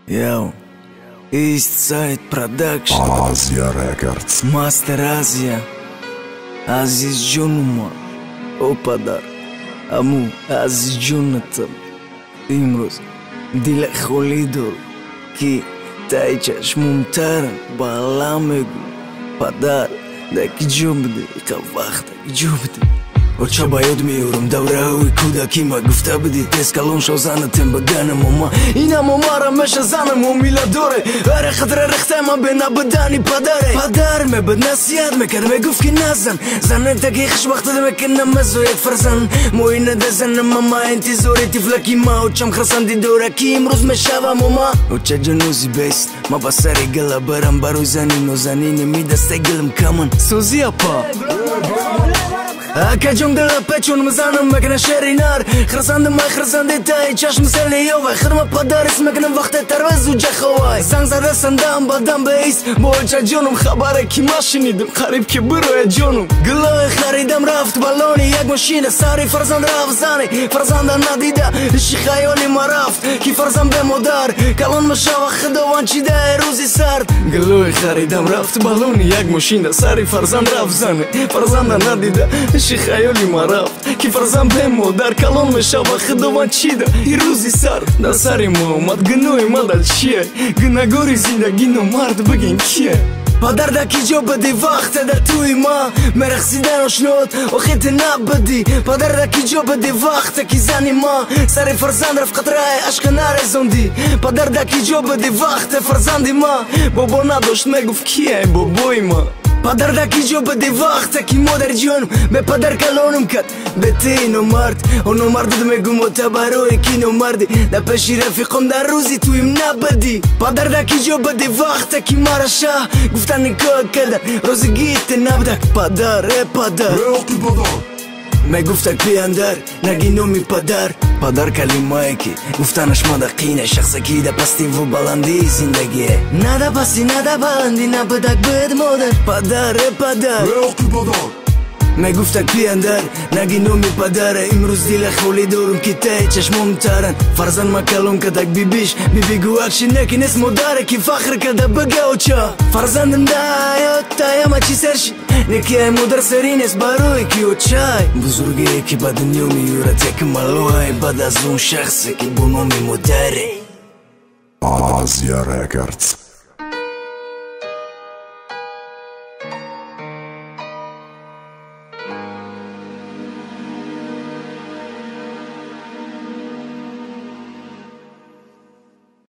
Yo, East Side Production, Asia Records, Master Asia, Aziz Junuma, Opadar, Amu, Aziz Jonathan, Imroz, Dile Kholidor, Ki Taichash Mumtaran, Balamegu, Padar, Daki Jubdi, Kavakhta, Jubdi. Ocha bayod miyorum davrawi kudaki ma gufta bdi teskalon shozanatem bagana mama ina mama mesha zanam و miladore اره خضر رخته ما بنا بداني پدر me bad nasiad me kad me guf ki nazan zanen taki khish waqt me kana mazoyat farzan mo ina dazan mama انت زورتي فلكي ما وچم خرسان دي دورaki امروز me shava mama ocha januzi base ma basari gala baram baruzani no zanini mi da stegelm kaman sozia pa كجون دل بيتشون مزانم مكنا شاري نار خرسان ما خرسان دي تاي تشاش مسلي يوفا خدمة بدارس مكنا وقت تروز وجا خواي سان زاد سندام بدام بيس بولشا جونم خبرك كي ماشيني دم قريب كبرو يا جونم قلوي خريدم رافت بالوني ياك ماشينة ساري فرزان راف زاني فرزان دا ناديدا الشي خيولي ما رافت كي فرزان بمودار كالون مشاوى خدو وانشي دا روزي سارت قلوي خريدم رافت بالوني ياك ماشينة ساري فرزان راف زاني فرزان دا ناديدا الشي خيولي ما رافت كي فرزان بمودار كالون مشاوى خدو وانشي دا روزي سارت دا ساري مو ما تقنوي ما دا الشي قنا قوري زيدا قنو مارد بقين كي Padar da ki gjo bëdi vakte da tu I ma Me rëksiden o shnot o khiti na bëdi Padar da ki gjo bëdi vakte ki zani ma Sari farzand raf qatraje ashkanare zondi Padar da ki gjo bëdi vakte farzandi ma Bobo na dosht me guf kje boboj ma Padar da ki gjo bëdi vakte ki moder gjonum Me padar kalonum kat Beti no mart O no mart dhe me gumo të baroj ki no mardi Da peshi refikom da ruzi tu im na bëdi Padar da ki gjo bëdi vakte ki mara shah Tani kod kada rozigite nabdak padar e padar Me guftak pi andar naginomi padar padar kalimayki guftana shmadaqina shakhsaki da pastin vu balandi zindagi nada pasi nada balandi nabadak bed modar padar e padar Me guftak pi andar naginomi padare imruz dile kholidorum kitay chashmum taran farzan ma kalon kadak bibish bibi guak shinek ines modare ki fakhr kada baga ocha farzan mdayo tayama chi sershi neki modar serines baroy ki ochay buzurge ki badin yomi yuratek maloy badazun shakhs ki bunomi modare Asia Records.